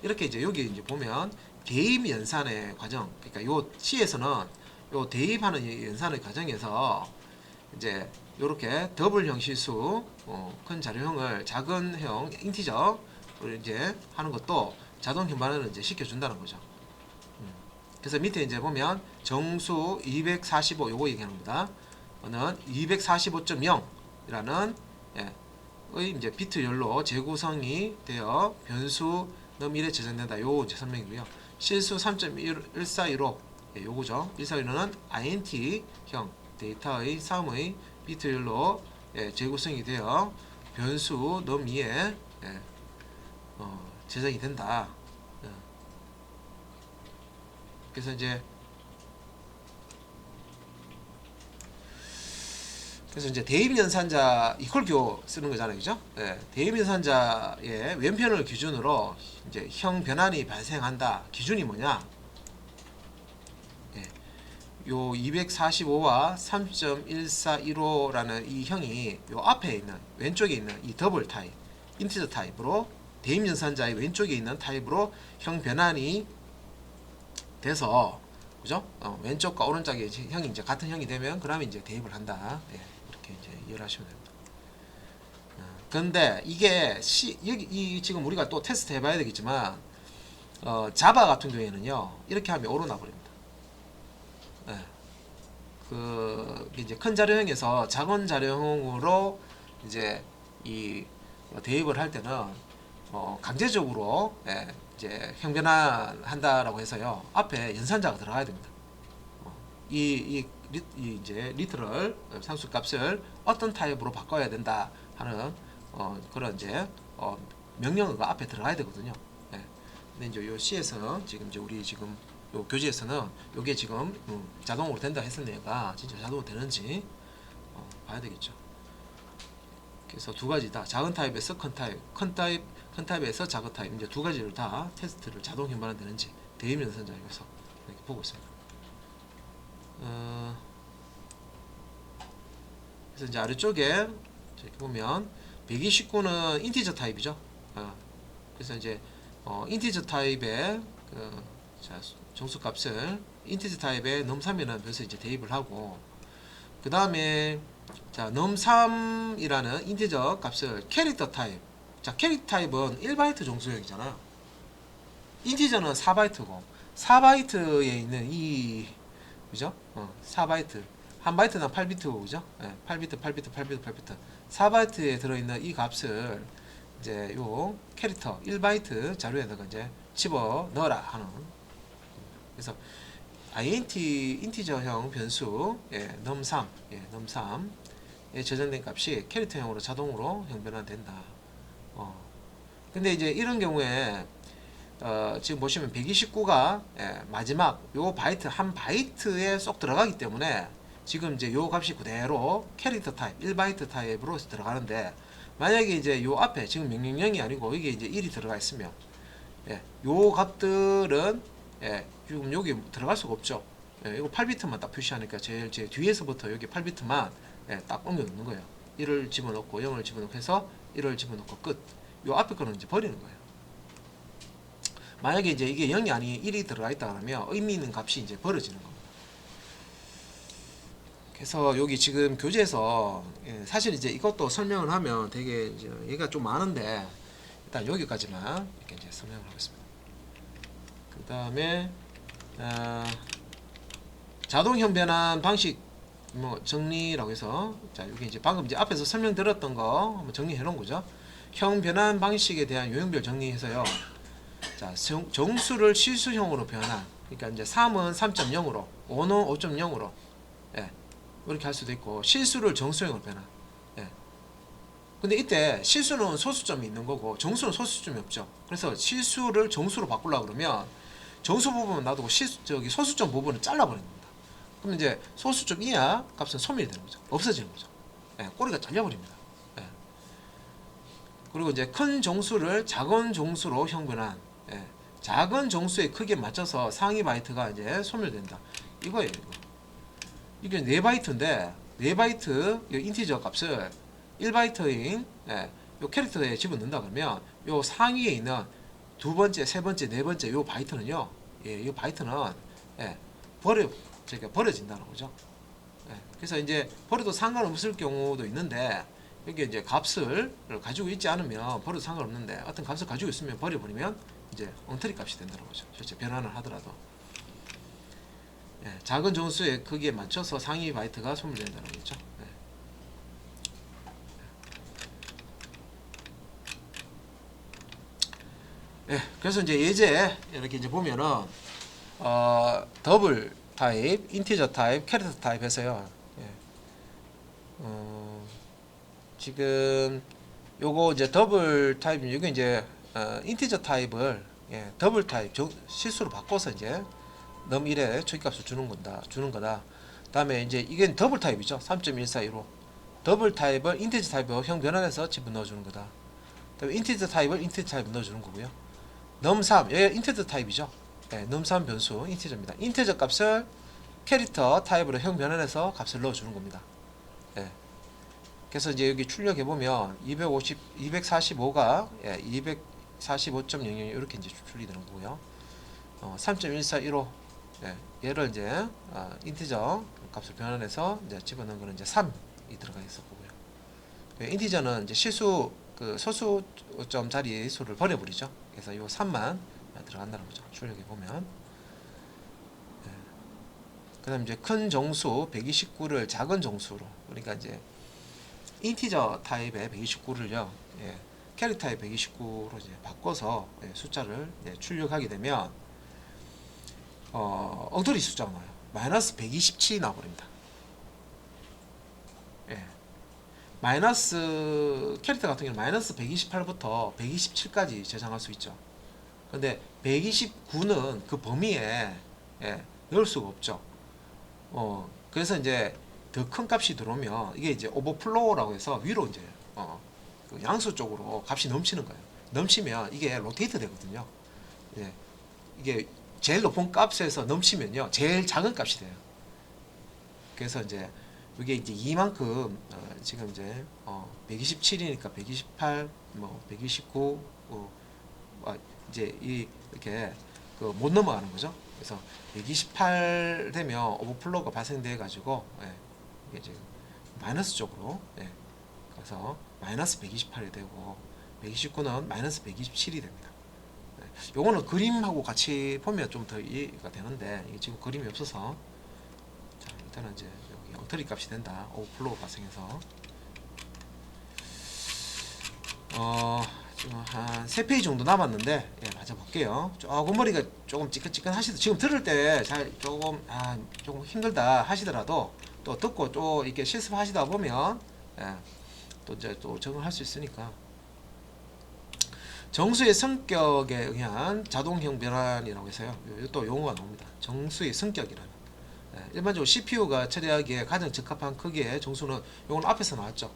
이렇게 이제 여기 이제 보면 대입 연산의 과정 그러니까 요 C에서는 요 대입하는 연산의 과정에서 이제 요렇게 더블형 실수 큰 자료형을 작은 형 인티저로 이제 하는 것도 자동 형반을 이제 시켜준다는 거죠. 그래서 밑에 이제 보면 정수 245 요거 얘기하는 겁니다. 는 245.0이라는 의 이제 비트열로 재구성이 되어 변수 num1에 저장된다. 요 이제 설명이고요. 실수 3.1415 요거죠. 1415는 int형 데이터의 3의 비트열로 재구성이 되어 변수 num2에 저장이 된다. 그래서 이제 대입 연산자 이퀄교 쓰는 거잖아요, 그죠? 대입 연산자의 왼편을 기준으로 이제 형 변환이 발생한다. 기준이 뭐냐? 요 245와 3.1415라는 이 형이 요 앞에 있는 왼쪽에 있는 이 더블 타입 인티저 타입으로 대입 연산자의 왼쪽에 있는 타입으로 형 변환이 돼서 그죠? 왼쪽과 오른쪽의 형이 이제 같은 형이 되면 그러면 이제 대입을 한다. 예, 이렇게 이제 이해를 하시면 됩니다. 근데 이게 여기 이 지금 우리가 또 테스트 해봐야 되겠지만 자바 같은 경우에는요 이렇게 하면 오로 나버립니다. 예. 그 이제 큰 자료형에서 작은 자료형으로 이제 이 대입을 할 때는 강제적으로 예, 이제 형변환한다라고 해서요 앞에 연산자가 들어가야 됩니다. 이 이제 리트럴 상수값을 어떤 타입으로 바꿔야 된다 하는 그런 이제 명령어가 앞에 들어가야 되거든요. 예. 근데 이제 요 C에서 지금 이제 우리 지금 요 교재에서는 요게 지금 자동으로 된다 했으니까 진짜 자동으로 되는지 봐야 되겠죠. 그래서 두 가지 다 작은 타입에서 큰 타입에서 작은 타입 이제 두 가지를 다 테스트를 자동 형반환 되는지 대입 연산자에서 이렇게 보고 있습니다. 그래서 이제 아래쪽에 이렇게 보면 129는 인티저 타입이죠. 그래서 이제 인티저 타입의 정수값을 인티저 타입의 넘3이라는 변수에 이제 대입을 하고 그 다음에 자 넘3이라는 인티저 값을 캐릭터 타입 자 캐릭터 타입은 1바이트 정수형이잖아요. 인티저는 4바이트고 4바이트에 있는 이 그죠? 4바이트 한 바이트당 8비트고 그죠? 8비트 4바이트에 들어있는 이 값을 이제 요 캐릭터 1바이트 자료에다가 이제 집어 넣어라 하는 그래서 int 인티저형 변수 num3 num3에 저장된 값이 캐릭터형으로 자동으로 형변환된다. 근데 이제 이런 경우에 지금 보시면 129가 마지막 요 바이트 한 바이트에 쏙 들어가기 때문에 지금 이제 요 값이 그대로 캐릭터 타입 1바이트 타입으로 들어가는데 만약에 이제 요 앞에 지금 명령형이 아니고 이게 이제 1이 들어가 있으면 요 값들은 지금 여기 들어갈 수가 없죠. 이거 8비트만 딱 표시하니까 제일 제 뒤에서부터 여기 8비트만 딱 옮겨 놓는 거예요. 1을 집어넣고 0을 집어넣고 해서 1을 집어넣고 끝. 요 앞에 거는 이제 버리는 거예요. 만약에 이제 이게 0이 아닌 1이 들어가 있다 그러면 의미 있는 값이 이제 벌어지는 겁니다. 그래서 여기 지금 교재에서 사실 이제 이것도 설명을 하면 되게 이제 얘가 좀 많은데 일단 여기까지만 이렇게 이제 설명을 하겠습니다. 그 다음에 자동형 변환 방식 뭐 정리라고 해서 자 여기 이제 방금 이제 앞에서 설명드렸던 거 한번 정리해 놓은 거죠. 형 변환 방식에 대한 요령별 정리해서요. 자 정수를 실수형으로 변환 그러니까 이제 3은 3.0으로 5는 5.0으로 이렇게 할 수도 있고 실수를 정수형으로 변환. 근데 이때 실수는 소수점이 있는 거고 정수는 소수점이 없죠. 그래서 실수를 정수로 바꾸려고 그러면 정수 부분은 놔두고 소수점 부분을 잘라버리는 겁니다. 그럼 이제 소수점 이하 값은 소멸이 되는 거죠. 없어지는 거죠. 꼬리가 잘려버립니다. 그리고 이제 큰 정수를 작은 정수로 형변환. 작은 정수의 크기에 맞춰서 상위 바이트가 이제 소멸된다. 이거예요. 이게 4바이트인데 4바이트 인티저 값을 1바이트인 요 캐릭터에 집어넣는다 그러면 요 상위에 있는 두 번째, 세 번째, 네 번째 요 바이트는요. 요 바이트는 버려진다는 거죠. 그래서 이제 버려도 상관없을 경우도 있는데 여기 이제 값을 가지고 있지 않으면 버려도 상관없는데 어떤 값을 가지고 있으면 버려버리면 이제 엉터리 값이 된다는 거죠. 실제 변환을 하더라도 작은 정수의 크기에 맞춰서 상위 바이트가 소멸된다는 거죠. 그래서 이제 예제 이렇게 이제 보면은 더블 타입, 인티저 타입, 캐릭터 타입 해서요. 지금 요거 이제 더블 타입 이게 이제 인티저 타입을 더블 타입 실수로 바꿔서 이제 넘 1에 초기값을 주는 거다. 다음에 이제 이게 더블 타입이죠. 3.142로 더블 타입을 인티저 타입으로 형 변환해서 집어넣어 주는 거다. 그다음에 인티저 타입을 인티저 타입 넣어 주는 거고요. 넘3 얘 인티저 타입이죠. 넘3 변수 인티저입니다. 인티저 값을 캐릭터 타입으로 형 변환해서 값을 넣어주는 겁니다. 예. 그래서 이제 여기 출력해 보면 245가 245.00 이렇게 이제 추출이 되는 거고요. 3.1415 얘를 이제 인티저 값을 변환해서 이제 집어넣은 거는 이제 3이 들어가 있을 거고요. 인티저는 이제 실수 그 소수점 자리 수를 버려버리죠. 그래서 요 3만 들어간다는 거죠. 출력해 보면. 그다음 이제 큰 정수 129를 작은 정수로, 그러니까 이제 인티저 타입의 129를요, 캐릭 타입 129로 이제 바꿔서 숫자를 출력하게 되면 엉터리 숫자가 나와요. 마이너스 127이 나와버립니다. 마이너스 캐릭터 같은 경우는 마이너스 128부터 127까지 저장할 수 있죠. 근데 129는 그 범위에 넣을 수가 없죠. 그래서 이제 더 큰 값이 들어오면 이게 이제 오버플로우라고 해서 위로 이제 그 양수 쪽으로 값이 넘치는 거예요. 넘치면 이게 로테이트 되거든요. 이게 제일 높은 값에서 넘치면요, 제일 작은 값이 돼요. 그래서 이제 이게 이제 이만큼 지금 이제 127이니까 128, 뭐 129, 이제 이렇게 그 못 넘어가는 거죠. 그래서 128 되면 오버플로우가 발생돼 가지고 이게 지금 마이너스 쪽으로 그래서 마이너스 128이 되고 129는 마이너스 127이 됩니다. 요거는 그림하고 같이 보면 좀 더 이해가 되는데 이게 지금 그림이 없어서, 자, 일단은 이제 여기 엉터리 값이 된다. 오버플로우 발생해서 지금 한 3페이지 정도 남았는데 맞아 볼게요. 조금 머리가 조금 찌끈찌끈 하시더, 지금 들을 때 잘 조금 조금 힘들다 하시더라도 또 듣고 또 이렇게 실습하시다 보면 또 이제 또 적응할 수 있으니까. 정수의 성격에 의한 자동형 변환이라고 해서요, 또 용어가 나옵니다. 정수의 성격이라는. 일반적으로 CPU가 처리하기에 가장 적합한 크기의 정수는 요건 앞에서 나왔죠.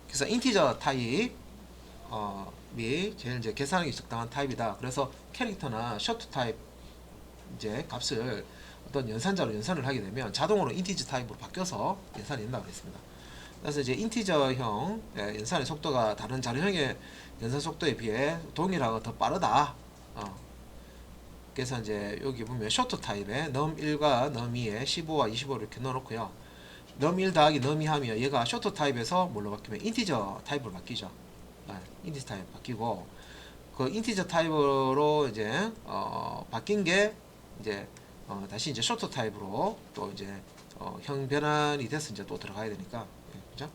그래서 인티저 타입 이 제일 이제 계산하기 적당한 타입이다. 그래서 캐릭터나 셔트 타입 이제 값을 어떤 연산자로 연산을 하게 되면 자동으로 인티저 타입으로 바뀌어서 연산이 된다고 했습니다. 그래서 이제 인티저형 연산의 속도가 다른 자료형의 연산 속도에 비해 동일하고 더 빠르다. 그래서 이제 여기 보면 셔트 타입에 num1과 num2에 15와 25를 이렇게 넣어놓고요. num1 더하기 num2 하면 얘가 셔트 타입에서 뭘로 바뀌면 인티저 타입으로 바뀌죠. 인티저 타입 바뀌고, 그 인티저 타입으로 이제 바뀐 게 이제 다시 이제 셔트 타입으로 또 이제 형 변환이 돼서 이제 또 들어가야 되니까, 그죠?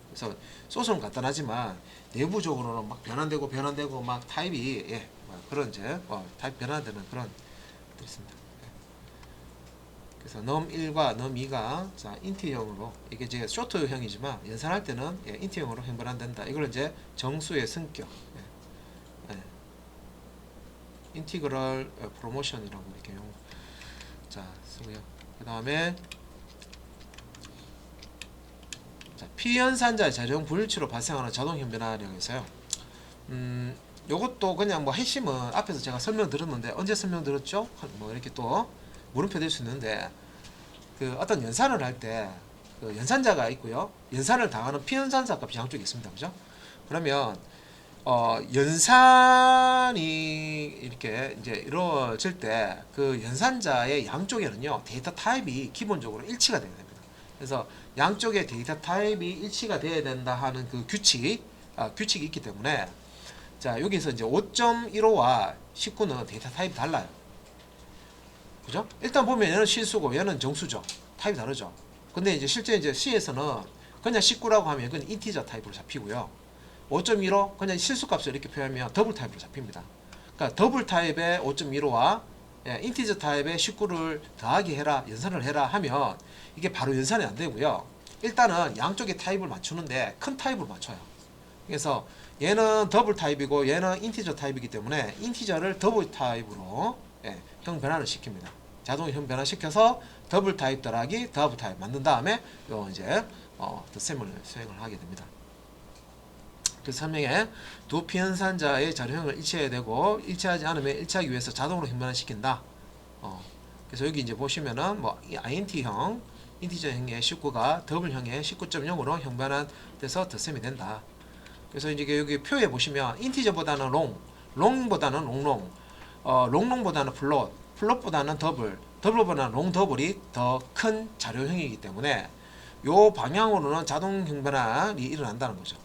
그래서 소스는 간단하지만 내부적으로는 막 변환되고 막 타입이 그런 이제 타입 변환되는 그런 것들이 있습니다. 그래서 num1과 num2가 자 인티형으로, 이게 이제 쇼트형이지만 연산할 때는 인티형으로 변환된다. 이걸 이제 정수의 성격, 인티그럴 프로모션이라고 이렇게 쓰고요. 그 다음에 피연산자의 자동 불일치로 발생하는 자동형 변환이라고 해서요. 요것도 그냥 뭐 핵심은 앞에서 제가 설명드렸는데, 언제 설명드렸죠? 뭐 이렇게 또 물음표 될 수 있는데, 그 어떤 연산을 할 때 그 연산자가 있고요, 연산을 당하는 피연산자 값이 양쪽에 있습니다. 그죠? 그러면 연산이 이렇게 이제 이루어질 때 그 연산자의 양쪽에는요, 데이터 타입이 기본적으로 일치가 돼야 됩니다. 그래서 양쪽의 데이터 타입이 일치가 돼야 된다 하는 그 규칙이 있기 때문에, 자 여기서 이제 5.15와 19는 데이터 타입이 달라요. 그죠? 일단 보면 얘는 실수고 얘는 정수죠. 타입이 다르죠. 근데 이제 실제 이제 C에서는 그냥 19라고 하면 그건 인티저 타입으로 잡히고요. 5.15 그냥 실수값을 이렇게 표현하면 더블 타입으로 잡힙니다. 그러니까 더블 타입의 5.15와 인티저 타입의 19를 더하기 해라, 연산을 해라 하면 이게 바로 연산이 안 되고요. 일단은 양쪽의 타입을 맞추는데 큰 타입으로 맞춰요. 그래서 얘는 더블 타입이고 얘는 인티저 타입이기 때문에 인티저를 더블 타입으로 형 변환을 시킵니다. 자동 형 변환 시켜서 더블 타입 더하기 더블 타입 만든 다음에 요 이제 덧셈을 수행을 하게 됩니다. 그 설명에 두 피연산자의 자료형을 일치해야 되고, 일치하지 않으면 일치하기 위해서 자동으로 형 변환 시킨다. 그래서 여기 이제 보시면은 뭐 int형 인티저형의 19가 더블형의 19.0으로 형변화돼서 덧셈이 된다. 그래서 이제 여기 표에 보시면 인티저보다는 롱보다는 롱롱, 롱롱보다는 플롯보다는 더블보다는 롱더블이 더 큰 자료형이기 때문에 요 방향으로는 자동 형변환이 일어난다는 거죠.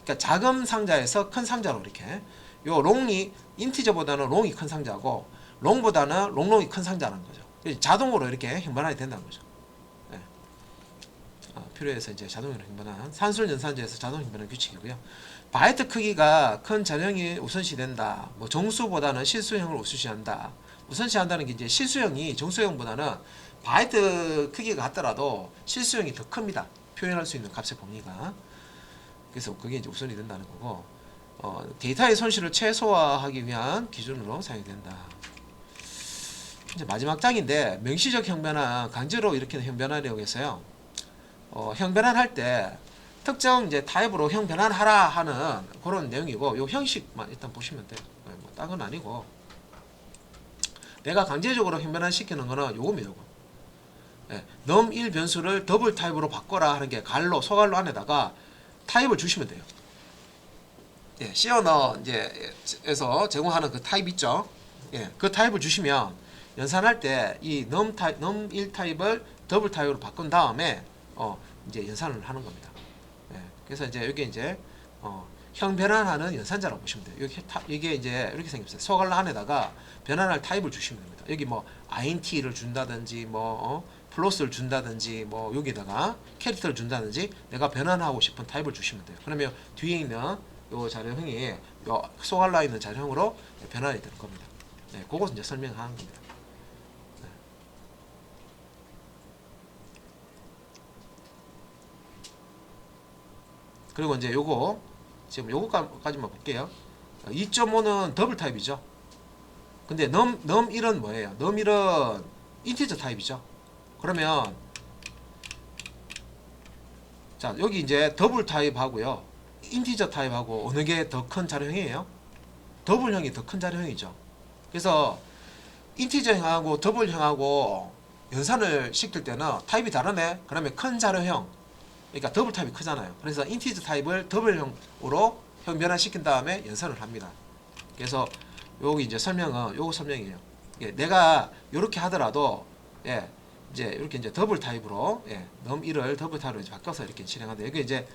그러니까 작은 상자에서 큰 상자로 이렇게 요 롱이 인티저보다는 롱이 큰 상자고 롱보다는 롱롱이 큰 상자라는 거죠. 자동으로 이렇게 형변환이 된다는 거죠. 네. 필요해서 이제 자동으로 형변환 산술 연산제에서 자동 형변환 규칙이고요. 바이트 크기가 큰 자료형이 우선시된다. 뭐 정수보다는 실수형을 우선시한다. 우선시한다는 게 이제 실수형이 정수형보다는 바이트 크기가 같더라도 실수형이 더 큽니다. 표현할 수 있는 값의 범위가. 그래서 그게 이제 우선이 된다는 거고, 데이터의 손실을 최소화하기 위한 기준으로 사용이 된다. 이제 마지막 장인데 명시적 형변환, 강제로 일으키는 형변환을 이용해서요. 형변환 할 때 특정 이제 타입으로 형변환하라 하는 그런 내용이고, 요 형식만 일단 보시면 돼요. 뭐 딴 건 아니고, 내가 강제적으로 형변환 시키는 거는 요겁니다. 요거. num1 변수를 더블 타입으로 바꿔라 하는 게 소갈로 안에다가 타입을 주시면 돼요. C언어 이제에서 제공하는 그 타입 있죠. 그 타입을 주시면 연산할 때 이 num1 타입을 더블 타입으로 바꾼 다음에 이제 연산을 하는 겁니다. 그래서 이제 여기 이제 형 변환하는 연산자라고 보시면 돼요. 이게 이제 이렇게 생겼어요. 소갈라 안에다가 변환할 타입을 주시면 됩니다. 여기 뭐 int를 준다든지 뭐 플러스를 준다든지 뭐 여기다가 캐릭터를 준다든지 내가 변환하고 싶은 타입을 주시면 돼요. 그러면 뒤에 있는 요 자료형이 요 소갈라 있는 자료형으로 변환이 되는 겁니다. 그것을 이제 설명하는 겁니다. 그리고 이제 요거 지금 요거까지만 볼게요. 2.5는 더블 타입이죠. 근데 num1은 뭐예요? num1은 인티저 타입이죠. 그러면 자 여기 이제 더블 타입하고요 인티저 타입하고 어느 게 더 큰 자료형이에요? 더블형이 더 큰 자료형이죠. 그래서 인티저형하고 더블형하고 연산을 시킬 때는 타입이 다르네. 그러면 큰 자료형, 그러니까 더블 타입이 크잖아요. 그래서 인티저 타입을 더블형으로 형 변환시킨 다음에 연산을 합니다. 그래서 여기 이제 설명은 요거 설명이에요. 내가 이렇게 하더라도 이제 이렇게 이제 더블 타입으로 num1을 더블 타입으로 이제 바꿔서 이렇게 실행하는데 여기 이제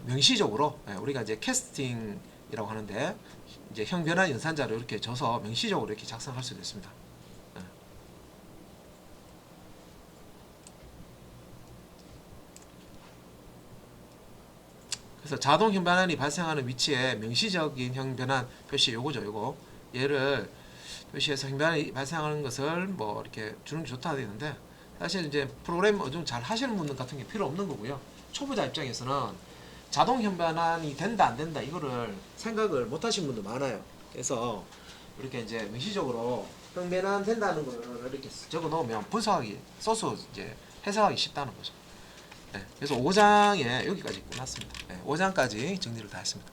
명시적으로 우리가 이제 캐스팅이라고 하는데 이제 형 변환 연산자로 이렇게 줘서 명시적으로 이렇게 작성할 수도 있습니다. 그래서 자동 형 변환이 발생하는 위치에 명시적인 형 변환 표시 요거죠. 요거 얘를 표시해서 형 변환이 발생하는 것을 뭐 이렇게 주는 게 좋다 되는데 사실 이제 프로그램 좀 잘 하시는 분들 같은 게 필요 없는 거고요. 초보자 입장에서는 자동 형 변환이 된다 안 된다 이거를 생각을 못 하신 분도 많아요. 그래서 이렇게 이제 명시적으로 형 변환 된다는 거를 이렇게 적어 놓으면 분석하기 써서 이제 해석하기 쉽다는 거죠. 그래서 5장에 여기까지 끝났습니다. 5장까지 정리를 다 했습니다.